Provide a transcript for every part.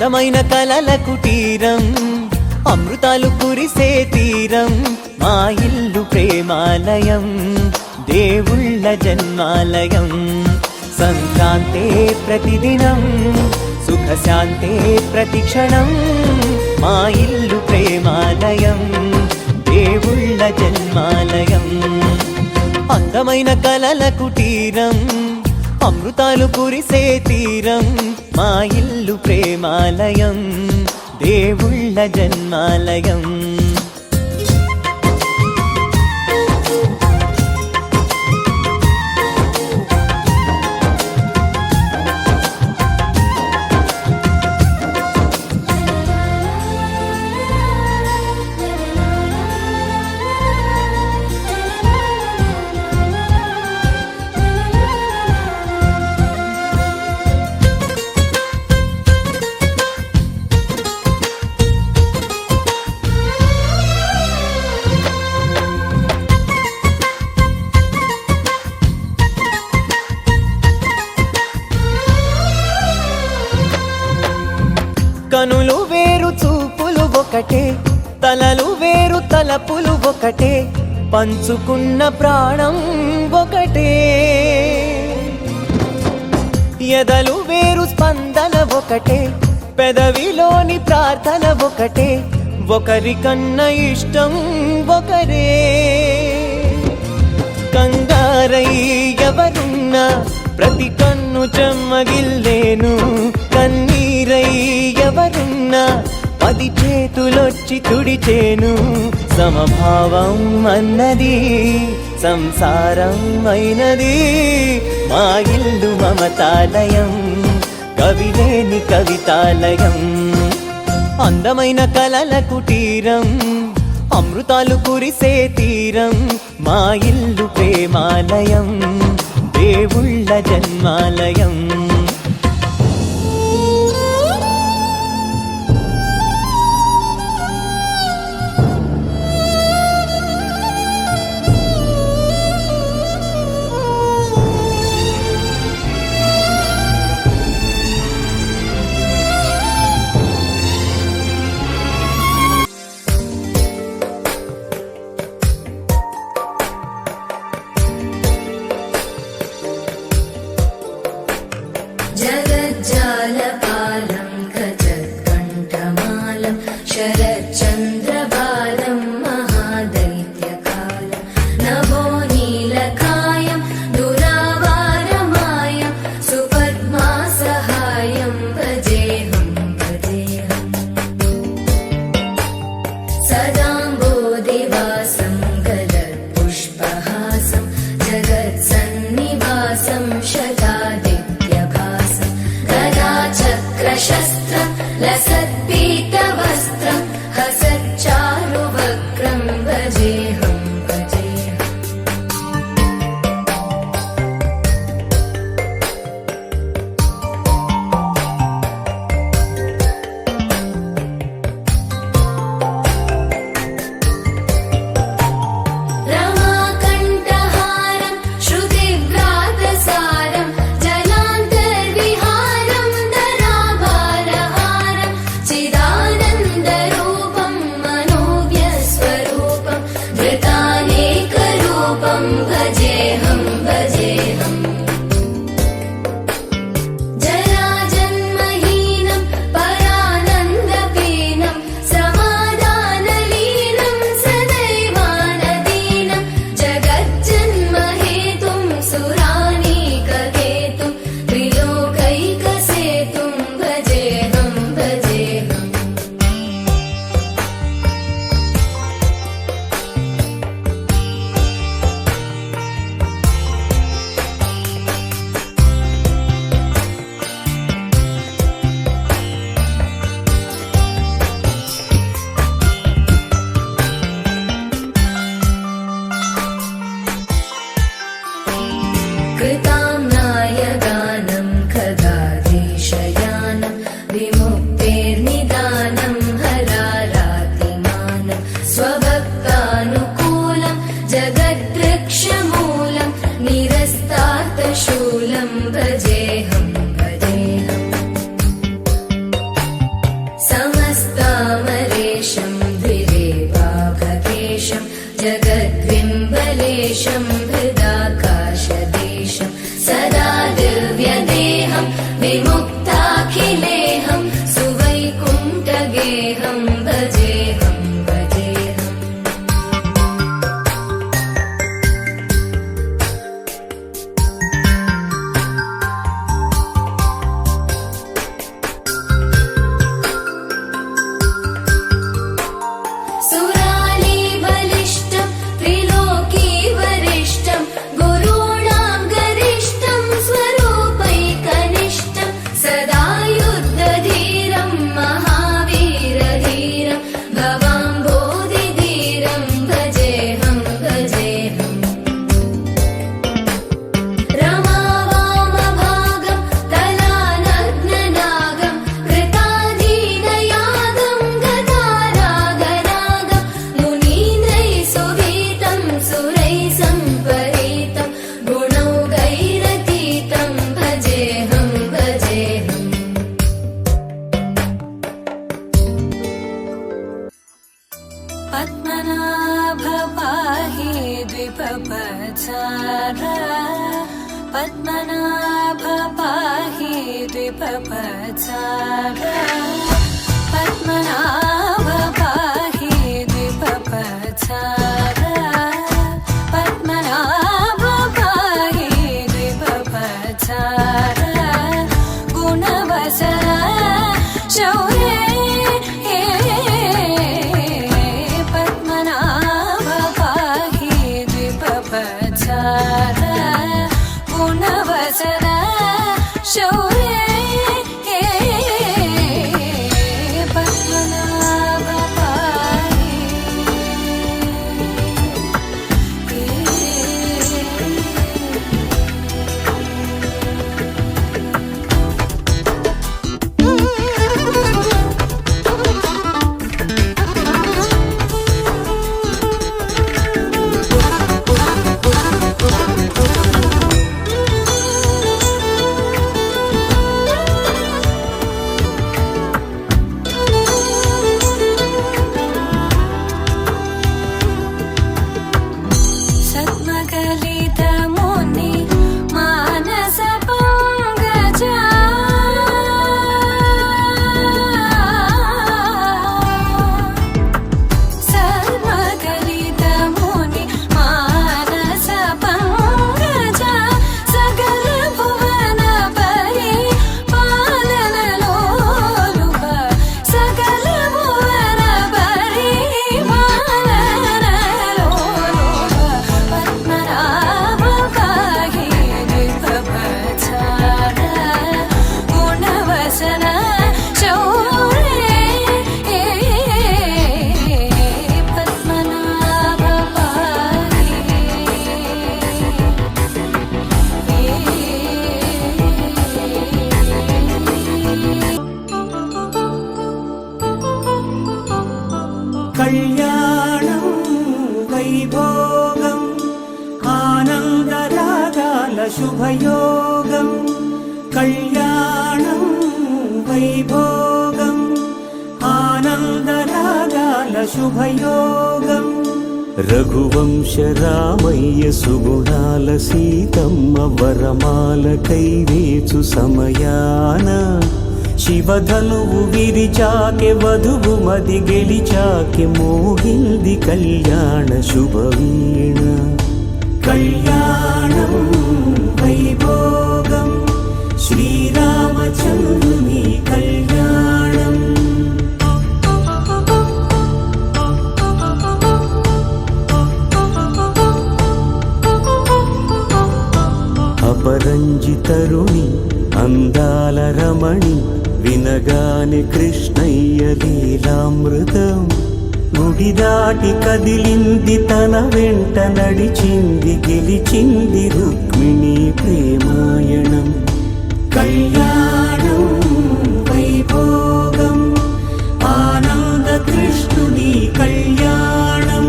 అందమైన కలల కుటీరం, అమృతాలు కురిసే తీరం, మా ఇల్లు ప్రేమాలయం, దేవుళ్ళ జన్మాలయం. సంక్రాంతే ప్రతిదినం, సుఖశాంతే ప్రతిక్షణం, మా ఇల్లు ప్రేమాలయం, దేవుళ్ళ జన్మాలయం. అందమైన కలల కుటీరం, అమృతాలు కురిసే తీరం, మా ఇల్లు ప్రేమాలయం, దేవుళ్ళ జన్మాలయం. కనులు వేరు చూపులు ఒకటే, తలలు వేరు తలపులు ఒకటే, పంచుకున్న ప్రాణం ఒకటే. ఎదలు వేరు స్పందన ఒకటే, పెదవిలోని ప్రార్థన ఒకటే, ఒకరికన్నా ఇష్టం ఒకరే. కంగారై ఎవరున్నా ప్రతి కన్ను చెమ్మగిల్లేను, కన్నీరై ఎవరున్నా 10 చేతులొచ్చి తుడిచేను. సమభావం అన్నది సంసారం అయినది, మా ఇల్లు మమతాలయం, కవిలేని కవితాలయం. అందమైన కలల కుటీరం, అమృతాలు కురిసే తీరం, మా ఇల్లు ప్రేమాలయం, దేవుళ్ళ జన్మాలయం. सुरेशं हृदाकाशदेशं सदा दिव्यदेहं विमुक्ताखिलेहं सुवैकुण्ठगेहं भजेऽहं भजेऽहम्। सुराली बलिष्ठं त्रिलोकी वरिष्ठं गुरूणां गरिष्ठं स्वरूपैकनिष्ठं सदा युद्धधीरं महावीरधीरं भवाम्भोधिधीरं भजेऽहं भजेऽहम्। रमावामभागं कलानग्ननागं कृताधीनयागं गदारागरागं मुनीन्द्रैः सुवीतं सुरैः सम्परीतं गुणौघैरतीतं भजेऽहं भजेऽहम्। पद्मनाभ पाहि द्विपपचार पद्मनाभ पाहि द्विपपचार पद्मनाभ पाहि द्विपपचार पद्मनाभ पाहि द्विपपचार गुणवसर शौर्ये पद्मनाभ पाहि द्विपपचार गुणवसर शौर्ये पद्मनाभ पाहि सद्मकलितमुनि मानस पङ्कजा सद्मकलितमुनि मानस पङ्कजा सकल भुवन परि पालनलोलुप सकल भुवन परि पालनलोलुप पद्मनाभ पाहि द्विपपचार गुणवसन शौर्ये पद्मनाभ पाहि కళ్యాణం వైభోగం ఆనందరాగాల శుభయోగం కళ్యాణం వైభోగం ఆనందరాగాల శుభయోగం రఘువంశ రామయ్య సుగుణాల సీతమ్మ వరమాల కైవేచు సమయాన శివధనువు విరిచాకె వధువు మది గెలిచాకె మోగింది కళ్యాణ శుభవీణ కళ్యాణం వైభోగం శ్రీరామచంద్రుని కళ్యాణం అపరంజి తరుణి అందాల రమణి వినగాని కృష్ణయ్య లీలామృతం గుడి దాటి కదిలింది తన వెంట నడిచింది గెలిచింది రుక్మిణి ప్రేమాయణం కళ్యాణం వైభోగం ఆనంద కృష్ణుని కళ్యాణం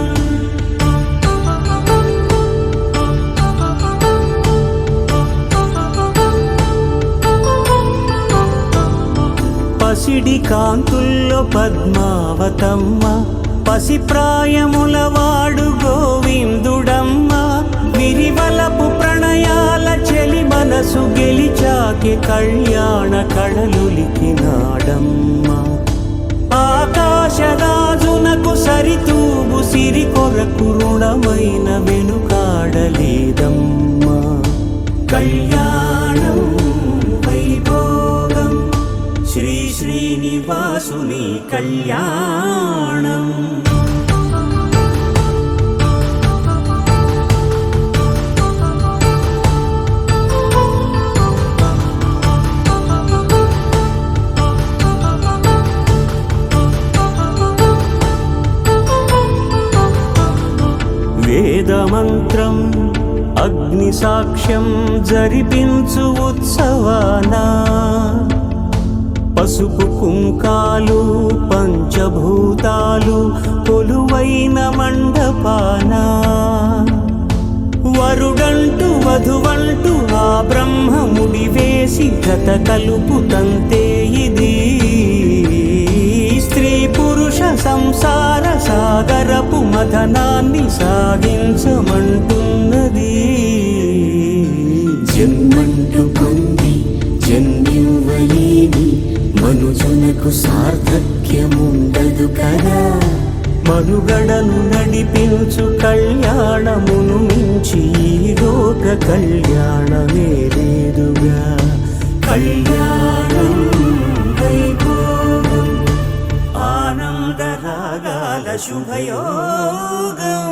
పసిడి కాంతుల్లో పద్మావతమ్మ పసి ప్రాయముల వాడు గోవిందుడమ్మ మనసు గెలిచాకే కళ్యాణ కళలులికినాడమ్మా ఆకాశరాజునకు సరితూగు సిరి కొరకు రుణమైన వెనుకాడలేదమ్మా కళ్యాణం వైభోగం శ్రీ శ్రీనివాసుని కళ్యాణం వేదమంత్రం అగ్ని సాక్ష్యం జరిపించు ఉత్సవానా పసుపు కుంకాలు పంచభూతాలు కొలువైన మండపానా వరుడంటూ వధువంటూ ఆ బ్రహ్మముడి వేసి గత కలుపు తంతే ఇది స్త్రీ పురుష సంసార సాగరపు మథనాన్ని సాగించమంటున్నది జన్మంటూ పొంది జన్మివ్వలేని మనుజునకు సార్థక్యముండదు కదా మనుగడను నడిపించు కళ్యాణమును మించి ఈ లోక కళ్యాణమే లేదుగా కళ్యాణం వైభోగం ఆనందరాగాల శుభయోగం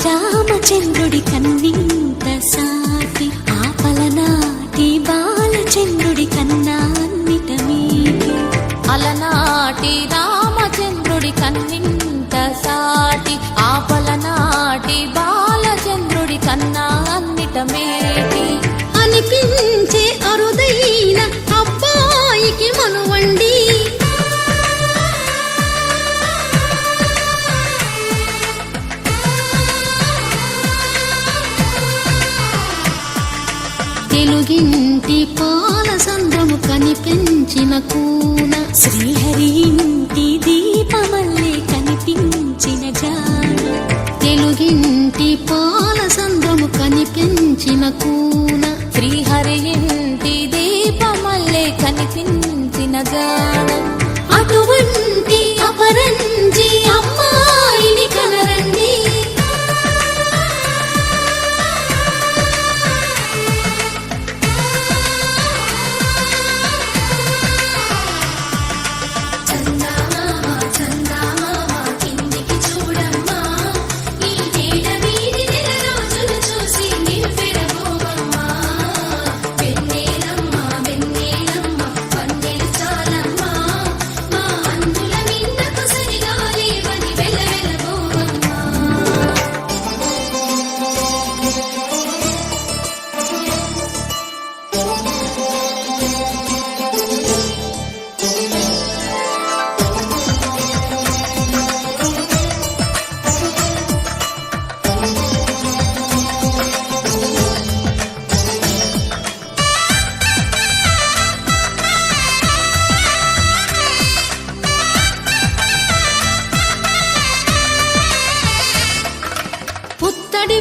రామచంద్రుడి కన్నింత సాటి ఆపలనాటి బాలచంద్రుడి కన్నాన్నిట మీటి అలనాటి రామచంద్రుడి కన్నింత సాటి ఆపలనాటి బాలచంద్రుడి కన్నాన్నిట మేటి అనిపించే అరుదైన అబ్బాయికి మనువండి తెలుగింటి పాల సంద్రము కనిపించిన కూన శ్రీహరి ఇంటి దీపమల్లే కనిపించిన జాన తెలుగింటి పాల సంద్రము కనిపించిన కూన శ్రీహరి ఇంటి దీపమల్లే కనిపించిన జాన అటువంటి అపరంజి అమ్మాయిని కనరండి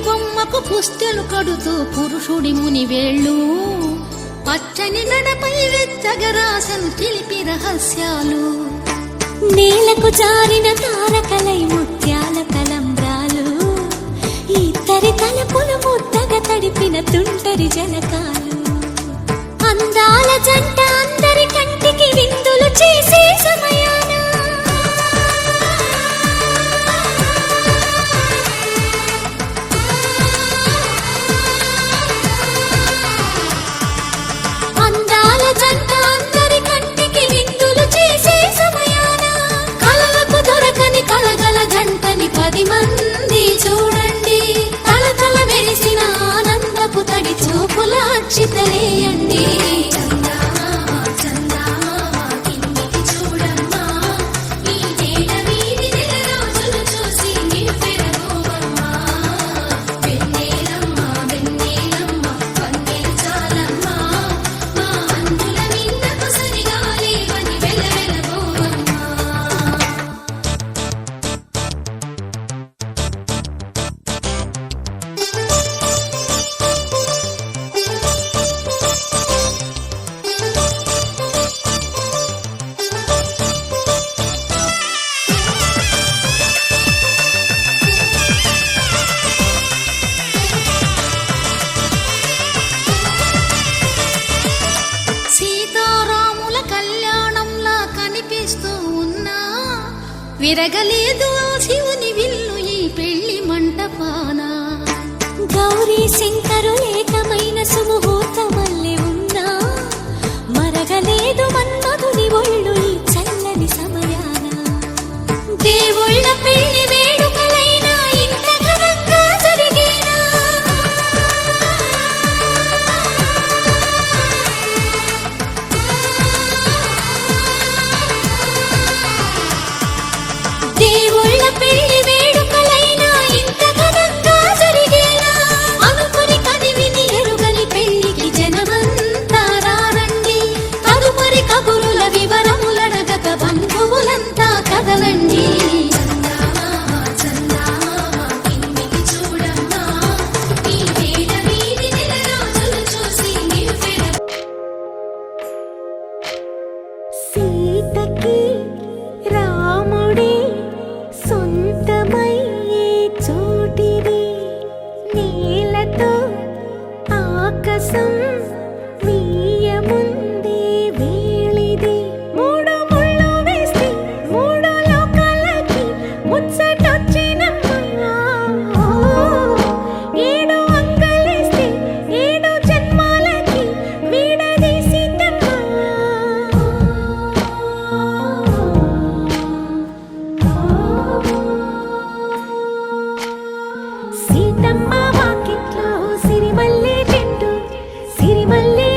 బొమ్మకు పుస్తెలు కడుతూ పురుషుడి ముని వేళ్ళు పచ్చని గడపై వెచ్చగరాసను చిలిపి రహస్యాలు నేలకు జారిన తారకలై ముత్యాల తలంబ్రాలు ఇద్దరి తలపులు ముద్దగా తడిపిన తుంటరి జలకాలు అందాల జంట అందరి కంటికి విందులు చేసే సమయాన కోటి మంది చూడండి తళతళ మెరిసిన ఆనందపు తడి చూపుల అక్షితలేయండి విరగలేదు ఆ శివుని విల్లు ఈ పెళ్లి మంటపాన గౌరీ శంకరు ఏకమైన సుముహూర్తమల్లె ఉన్నా మరగలేదు మన్మధుని ఒళ్ళు ఈ చల్లని సమయాన దేవుళ్ళ పెళ్లి వేడుకలైనా ఇంత ఘనంగా జరిగేనా దేవుళ్ళ పెళ్లి వేడుకలైనా ఇంత ఘనంగా జరిగేనా అనుకుని కదివిని ఎరుగని పెళ్లికి జనమంతా రారండి తదుపరి కబురుల వివరములడగక బంధువులంతా కదలండి సీతకి రాముడే సొంతమయ్యే చోటిది నీలతో ఆకాశం వీయముందే వేళిది మూడు ముళ్ళు వేస్తే మూడు లోకాలకి ముచ్చటొచ్చినమ్మా ఏడు అంగలేస్తే ఏడు జన్మాలకి వీడదీసిందమ్మా సీతమ్మ వాకిట్లో సిరిమల్లె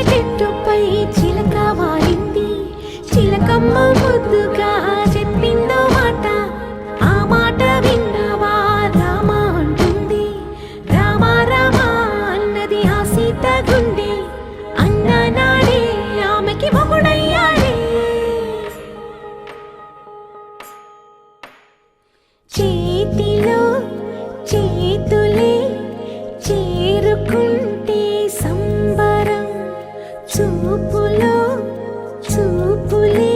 చెట్టుపై చిలక వాలింది చిలకమ్మ ముద్దుగా చెప్పిందో మాట ఆ మాట విన్నవా రామ అంటుంది రామ రామ అన్నది ఆ సీత గుండె అన్న నాడే ఆమెకి మొగుడయ్యాడే చేతిలో చేతులే చేరుకుంటే సంబరం చూపులో చూపులే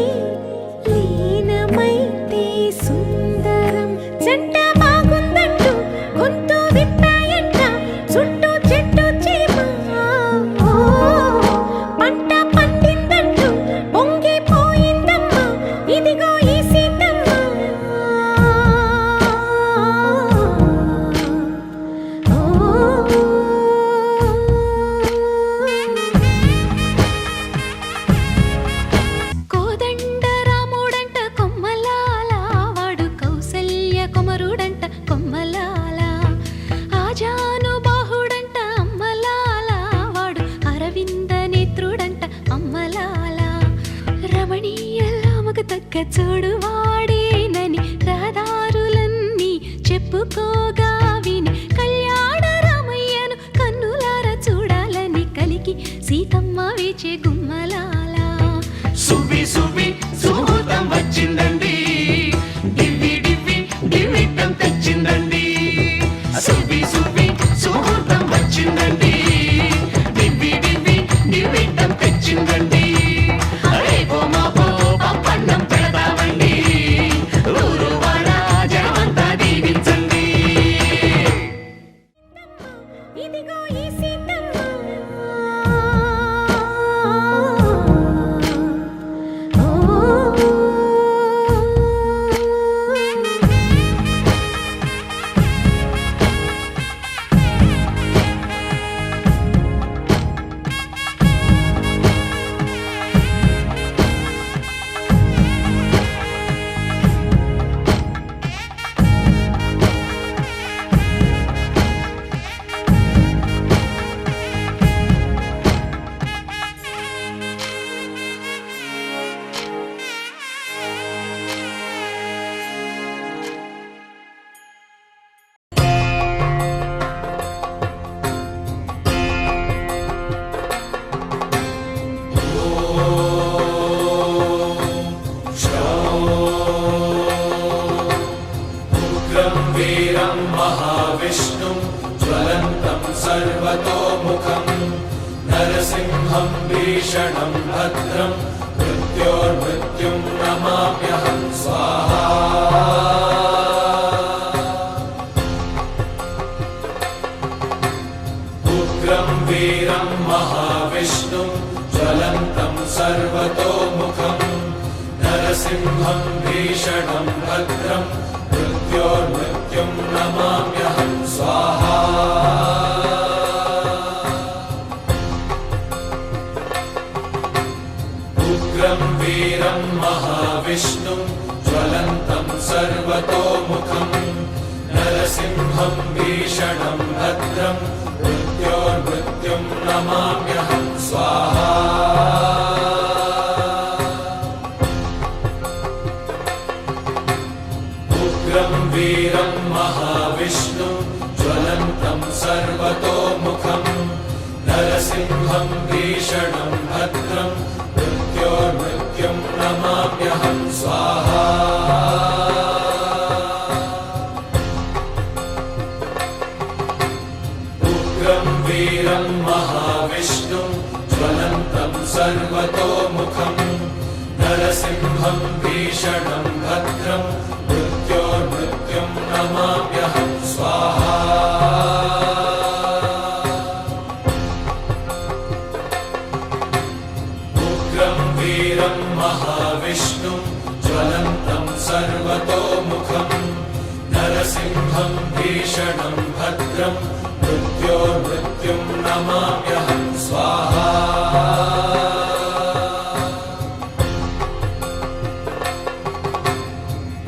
లీనమైతే సుందరం జంట బాగుందంటూ గొంతు విప్పాయంట చుట్టూ చెట్టు చీమ పంట పండిందంటూ పొంగిపోయిందమ్మా ఇదిగో ఈ సీతమ్మ కోదండ రాముడంట కొమ్మలాల వాడు కౌసల్య కుమరుడంట కొమ్మలాల ఆజానుబాహుడంట అమ్మలాల వాడు అరవింద నేత్రుడంట అమ్మలాల రమణీయలామకు తగ్గ చూడు వాడేనని రహదారులన్నీ చెప్పుకోగా విని కళ్యాణ రామయ్యను కన్నులార చూడాలని కలికి సీతమ్మ వేచే గుమ్మలాల సువ్వి సువ్వి సుముహూర్తం వచ్చిందండి డివ్వి డివ్వి డివ్విట్టం తెచ్చిందండి సువ్వి సువ్వి సుముహూర్తం వచ్చిందండి డివ్వి డివ్వి డివ్విట్టం తెచ్చిందండి రేపో మాపో పప్పన్నం పెడతామండి भीषणं भद्रं मृत्योर्मृत्युं नमाम्यहं स्वाहा उग्रं वीरं महाविष्णुं ज्वलन्तं सर्वतोमुखं नरसिंहं भीषणं भद्रं मृत्योर्मृत्युं नमाम्यहं स्वाहा उग्रं वीरं महाविष्णुं ज्वलन्तं सर्वतोमुखं नरसिंहं भीषणं भद्रं मृत्योर्मृत्युं नमाम्यहं स्वाहा उग्रं वीरं महाविष्णुं ज्वलन्तं सर्वतोमुखं नरसिंहं भीषणं भद्रं मृत्योर्मृत्युं नमाम्यहं स्वाहा उग्रं वीरं महाविष्णुं ज्वलन्तं सर्वतोमुखं नरसिंहं भीषणं भद्रं मृत्योर्मृत्युं नमाम्यहं स्वाहा उग्रं वीरं महाविष्णुं ज्वलन्तं सर्वतोमुखं नरसिंहं भीषणं भद्रं मृत्योर्मृत्युं नमाम्यहं स्वाहा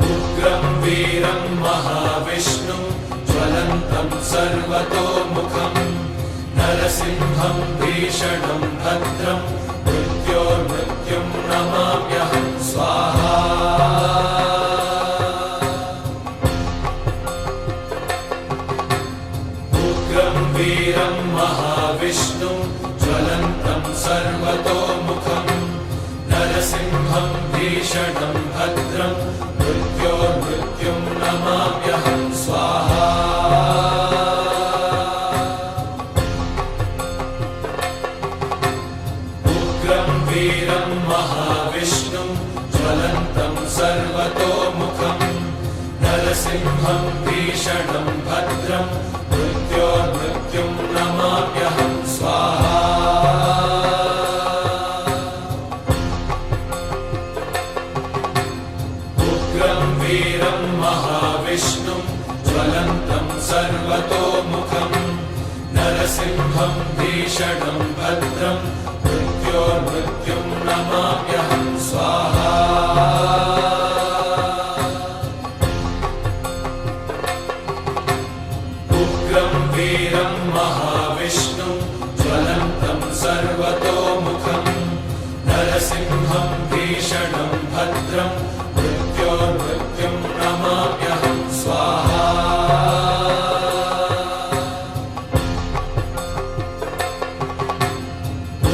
उग्रं वीरं महाविष्णुं ज्वलन्तं सर्वतोमुखं नरसिंहं भीषणं भद्रं मृत्योर्मृत्युं नमाम्यहं स्वाहा उग्रं वीरं महाविष्णुं ज्वलन्तं सर्वतोमुखं नरसिंहं भीषणं भद्रं मृत्योर्मृत्युं नमाम्यहं स्वाहा उग्रं वीरं महाविष्णुं ज्वलन्तं सर्वतोमुखं नरसिंहं भीषणं भद्रं मृत्योर्मृत्युं नमाम्यहं स्वाहा उग्रं वीरं महाविष्णुं ज्वलन्तं सर्वतोमुखं नरसिंहं भीषणं भद्रं मृत्योर्मृत्युं नमाम्यहं स्वाहा उग्रं वीरं महाविष्णुं ज्वलन्तं सर्वतोमुखं नरसिंहं भीषणं भद्रं मृत्योर्मृत्युं नमाम्यहं स्वाहा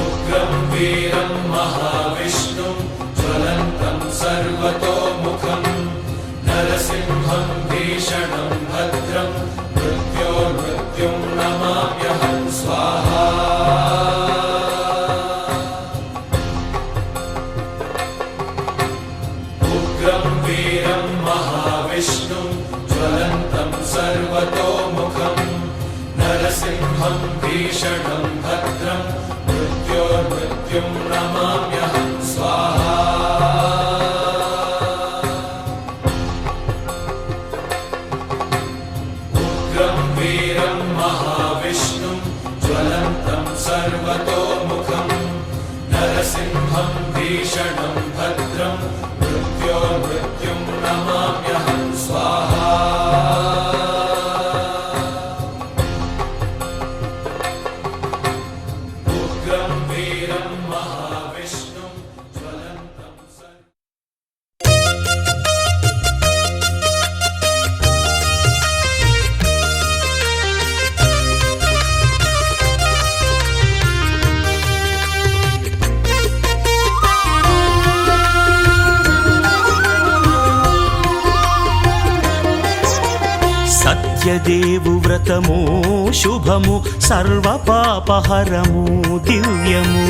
उग्रं वीरं महाविष्णुं ज्वलन्तं सर्वतोमुखं नरसिंहं भीषणं भद्रं मृत्योर्मृत्युं नमाम्यहं स्वाहा उग्रं वीरं महाविष्णुं ज्वलन्तं सर्वतोमुखं नरसिंहं भीषणं भद्रं मृत्योर्मृत्युं नमाम्यहं स्वाहा उग्रं वीरं महाविष्णुं ज्वलन्तं सर्वतोमुखं नरसिंहं भीषणं भद्रं मृत्योर्मृत्युं नमाम्यहं स्वाहा उग्रं वीरं महाविष्णुं ज्वलन्तं సత్యదేవు వ్రతము శుభము సర్వ పాపహరము దివ్యము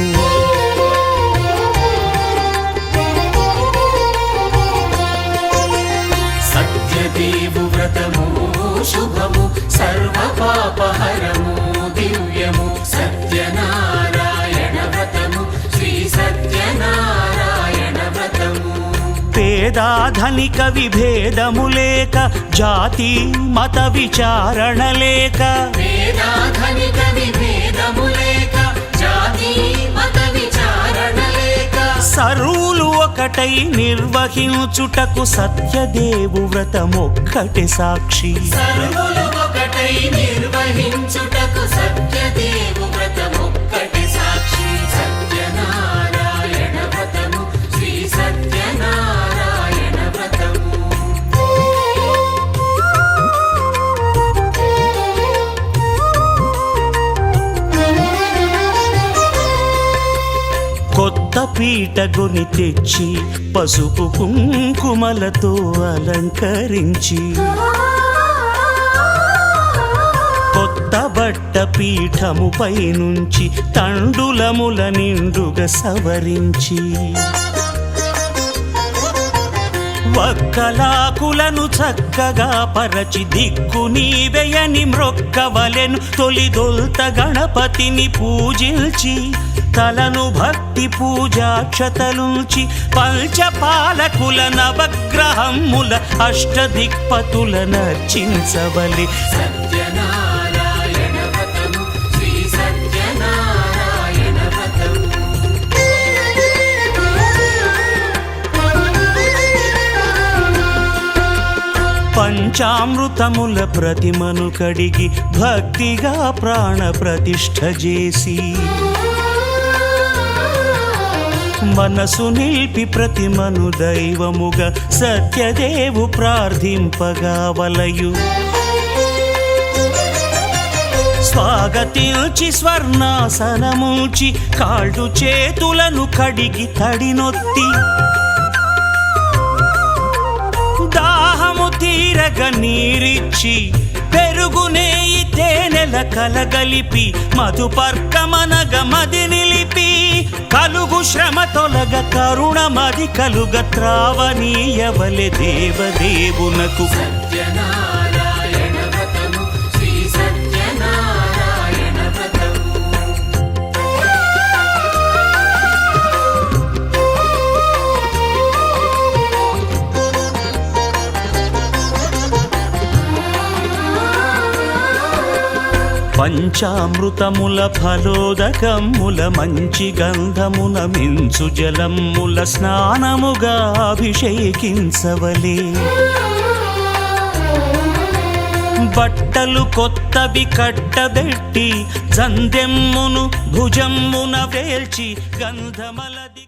పేదాధనిక విభేదము లేక, జాతి మత విచారణ లేక, వేదాధనిక విభేదము లేక, జాతి మత విచారణ లేక, సర్వులు ఒకటై నిర్వహించుటకు సత్యదేవు వ్రతమొక్కటి సాక్షి. సర్వులు ఒకటై నిర్వహించుటకు సత్యదేవు వ్రతమొక్కటి సాక్షి. సత్యనారాయణ వ్రతము, శ్రీ సత్యనారాయణ వ్రతము. కొత్త పీటగొని తెచ్చి పసుపు కుంకుమలతో అలంకరించి, కొత్త బట్ట పీఠముపై నుంచి తండులముల నిండుగా సవరించి, వక్కలాకులను చక్కగా పరచి దిక్కు నీవెయని మ్రొక్కవలెను. తొలిదొల్త గణపతిని పూజించి తలను భక్తి పూజాక్షతలుంచి, పంచపాలకుల నవగ్రహముల అష్టదిక్పతుల నర్చించవలి. సత్యనారాయణ వ్రతము, శ్రీ సత్యనారాయణ వ్రతము. పంచామృతముల ప్రతిమను కడిగి భక్తిగా ప్రాణ ప్రతిష్ఠ చేసి, మనసు నిలిపి ప్రతిమను దైవముగా సత్యదేవు ప్రార్థింపగా వలయు. స్వాగతించి స్వర్ణాసనముంచి కాళ్ళు చేతులను కడిగి తడినొత్తి, దాహము తీరగ నీరిచ్చి పెరుగు నేయి తేనెల కలగలిపి, మధుపర్కమనగ మది నిలిపి, కలుగు శ్రమ తొలగ కరుణ మది కలుగ త్రావనీయవలె దేవదేవునకు. సత్యనారాయణ వ్రతము, శ్రీ సత్యనారాయణ వ్రతము. పంచామృతముల ఫలోదకముల మంచి గంధమున మించు జలముల స్నానముగా అభిషేకించవలే. బట్టలు కొత్తవి కట్టబెట్టి జందెమ్మును భుజమ్మున వేల్చి గంధమలది.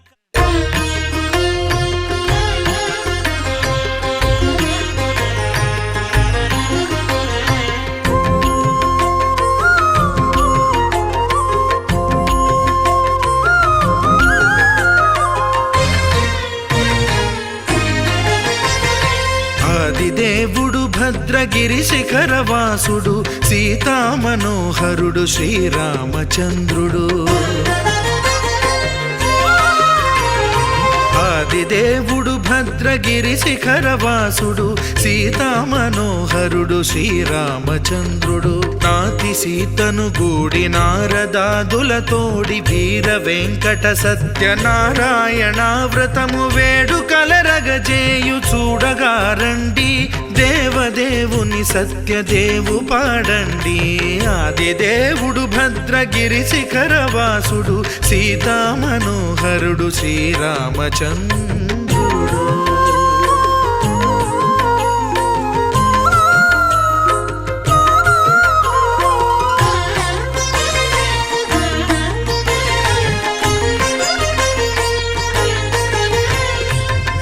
ఆదిదేవుడు భద్రగిరి శిఖరవాసుడు, సీతామనోహరుడు శ్రీరామచంద్రుడు. ఆదిదేవుడు భద్రగిరి శిఖరవాసుడు, సీతామనోహరుడు శ్రీరామచంద్రుడు. నాతి సీతను గూడి నారదాదులతోడి వీర వెంకట సత్యనారాయణ వ్రతము వేడుకలరగజేయు చూడగారండి. దేవదేవుని సత్యదేవు పాడండి. ఆదిదేవుడు భద్రగిరి శిఖరవాసుడు, సీతామనోహరుడు శ్రీరామచంద్రుడు.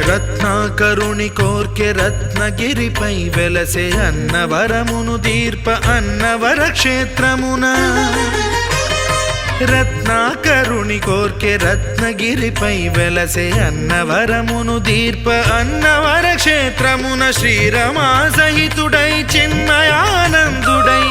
రత్నాకరుని కోర్కె రత్నగిరిపై వెలసే అన్నవరమును దీర్ప అన్నవర క్షేత్రమున. రత్నాకరుని కోర్కె రత్నగిరిపై వెలసే అన్నవరమును దీర్ప అన్నవర క్షేత్రమున. శ్రీరమా సహితుడై చిన్మయానందుడై,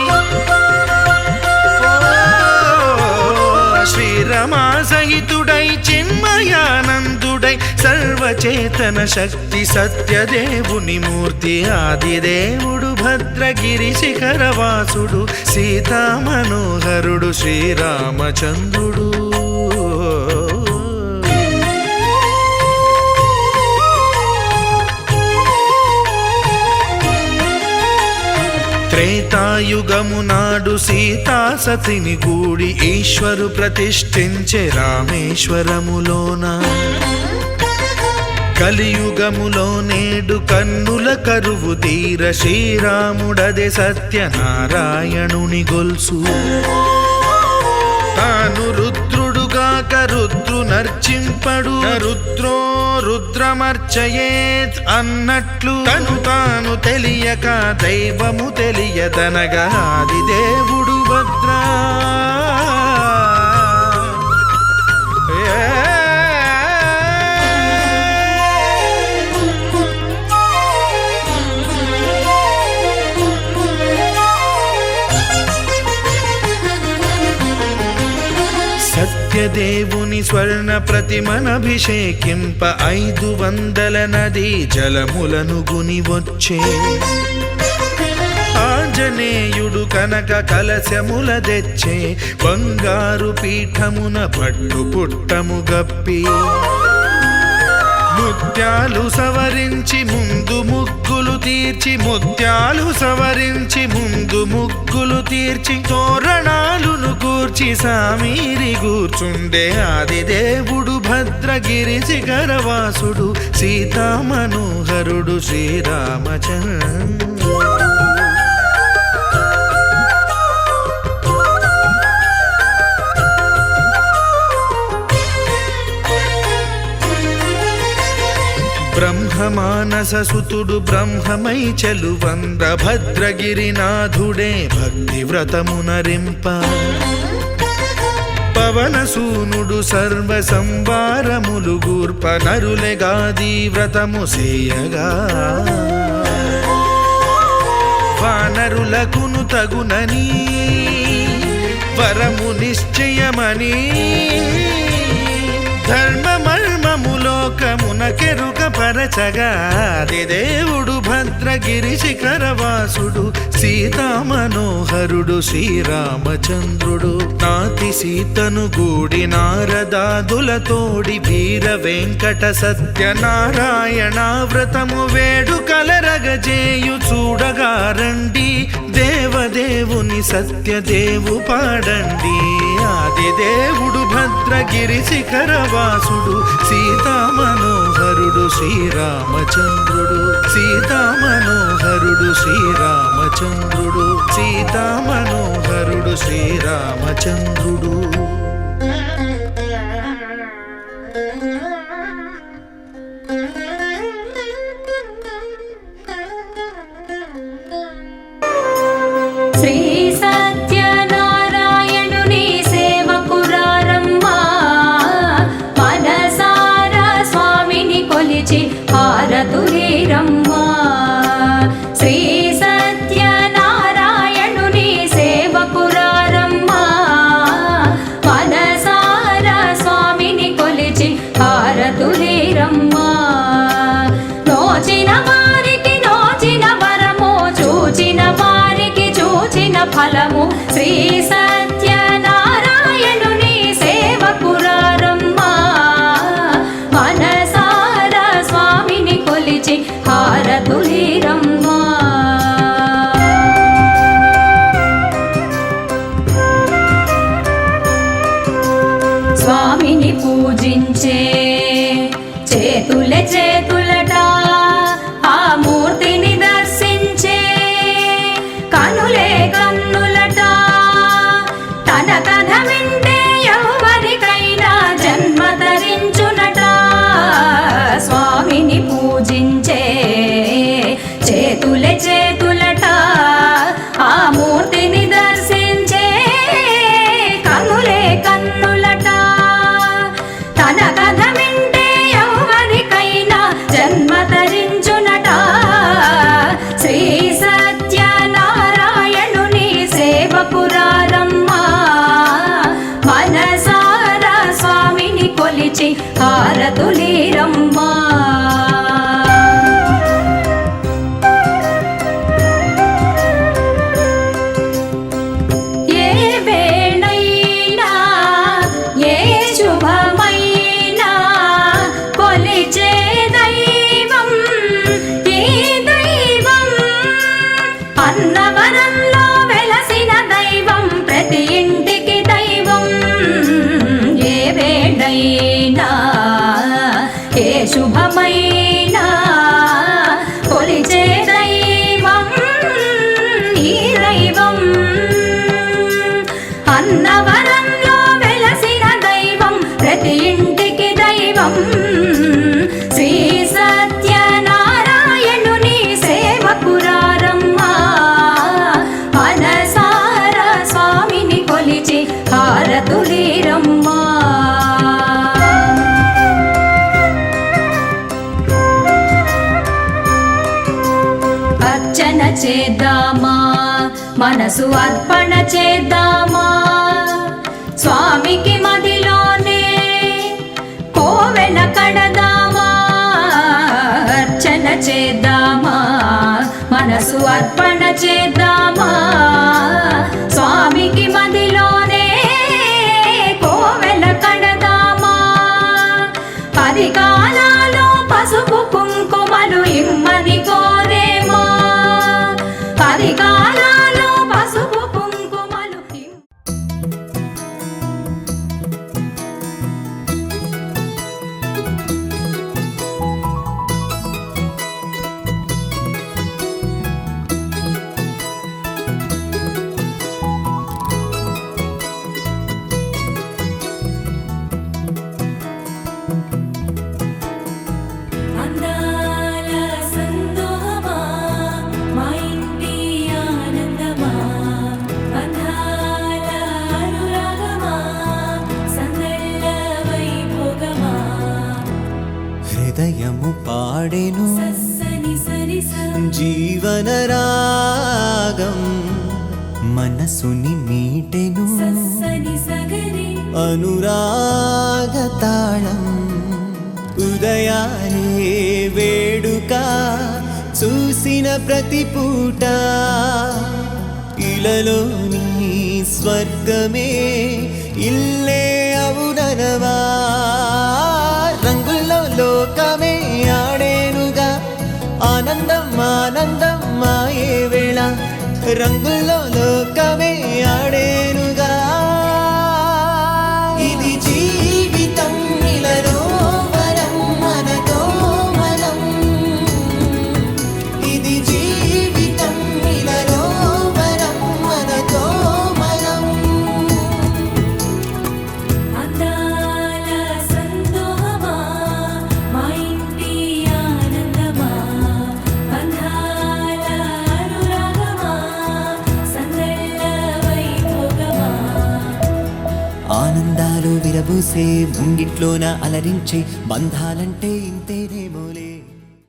శ్రీరమా సహితుడై చిన్మయానందుడై, సర్వచేతన శక్తి సత్యదేవుని మూర్తి. ఆదిదేవుడు భద్రగిరి శిఖరవాసుడు, సీతామనోహరుడు శ్రీరామచంద్రుడు. త్రేతాయుగము నాడు సీతా సతిని గూడి ఈశ్వరు ప్రతిష్ఠించే రామేశ్వరములోన కలియుగములో నేడు కన్నుల కరువు తీర శ్రీరాముడదే సత్యనారాయణుని గొల్సు తాను రుద్రుడుగాక రుద్రు నర్చింపడు రుద్రో రుద్రమర్చయేత్ అన్నట్లు తను తాను తెలియక దైవము తెలియదనగా ఆది దేవుడు భద్రా సత్యదేవుని స్వర్ణ ప్రతిమనభిషేకింప 500 నదీ జలములను గుని వచ్చే ఆంజనేయుడు కనక కలశముల తెచ్చే బంగారు పీఠమున పట్టు పుట్టము గప్పి ముత్యాలు సవరించి ముందు ముగ్గులు తీర్చి ముత్యాలు సవరించి ముందు ముగ్గులు తీర్చి తోరణాలును కూర్చి సామీరి కూర్చుండే ఆది దేవుడు భద్రగిరి శిఖరవాసుడు సీతా మనోహరుడు శ్రీరామచంద్రుడు బ్రహ్మమానససుతుడు బ్రహ్మమై చెలువంద భద్రగిరినాథుడే భక్తి వ్రతమునరింప పవనసూనుడు సర్వ సంవారములు గూర్ప నరులెగాది వ్రతము సేయగా వానరులకును తగునని వరము నిశ్చయమని ధర్మమర్మములోకమున కెరుక పరచగా దేవుడు భద్రగిరి శిఖరవాసుడు సీతా మనోహరుడు శ్రీరామచంద్రుడు నాతి సీతను గూడి నారదాదులతోడి వీర వెంకట సత్యనారాయణ వ్రతము వేడుకలరగజేయు చూడగా రండి దేవదేవుని సత్యదేవు పాడండి ఆది దేవుడు భద్రగిరి శిఖరవాసుడు సీతా మనోహరుడు శ్రీరామచంద్రుడు సీతా మనోహరుడు శ్రీరామచంద్రుడు సీతా మనోహరుడు శ్రీరామచంద్రుడు శ్రీ సత్యనారాయణుని సేవకురారమ్మా మనసారా స్వామిని కొలిచి హారతులీరమ్మా శ్రీ సత్యనారాయణుని సేవకురారమ్మా మనసారా స్వామిని కొలిచి హారతులీరమ్మా నోచిన వారికి నోచిన వరము చూచిన వారికి చూచిన ఫలము శ్రీ సత్యనారాయణుని సేవకురారమ్మా మనసారా స్వామిని కొలిచి హారతులీరమ్మా స్వామిని పూజించే చేతుల చేతులట ఆ మూర్తిని దర్శించే కనులే కన్నులట తన కథ వింటే ఎవరికైనా జన్మ ధరించునట స్వామిని పూజించే చేతుల చేతులట ఆ మూర్తిని దర్శించే కనులే కన్నులట తన కథ వింటే ఎవరికైనా జన్మ ధరించునట శ్రీ సత్యనారాయణుని సేవకురారమ్మా మనసారా స్వామిని కొలిచి హారతులీరమ్మా ఏ వేళైనా ఏ శుభమైనా కొలిచే దైవం ఈ దైవం అన్నవరం అర్చన చేద్దామా మనసు అర్పణ చేద్దామా స్వామికి మదిలోనే కోవెల కడదామా అర్చన చేద్దామా మనసు అర్పణ చేద్దామా స్వామికి మదిలోనే కోవెల కడదామా 10 కాలాలు పసుపు కుంకుమలు ఇమ్మని కోరేమా 10 కాలాలు పసుపు కుంకుమలు అందాల సందోహమా మా ఇంటి ఆనందమా అందాల అనురాగమా సందళ్ళ వైభోగమా హృదయము పాడెను సని సరి జీవన రాగం మనసుని మీటెను సని సగరి అనురాగ తాళం ఉదయానే వేడుక చూసిన ప్రతి పూట ఇలలోని స్వర్గమే ఇల్లే అవుననవా రంగుల్లో లోకమే ఆడేనుగా ఆనందం ఆనందం మాయే వేళ రంగుల్లో లోకమే ఆడేనుగా ఇది జీవితం ఇలలో వరం మనతో మనం ఇది జీవితం ఇలలో వరం మనతో మనం అందాల సందోహమా మా ఇంటి ఆనందమా అందాల అనురాగమా సందళ్ళ వైభోగమా ఆనందాలు విరబూసే ముంగిట్లోన అలరించే బంధాలంటే ఇంతేనేమోలే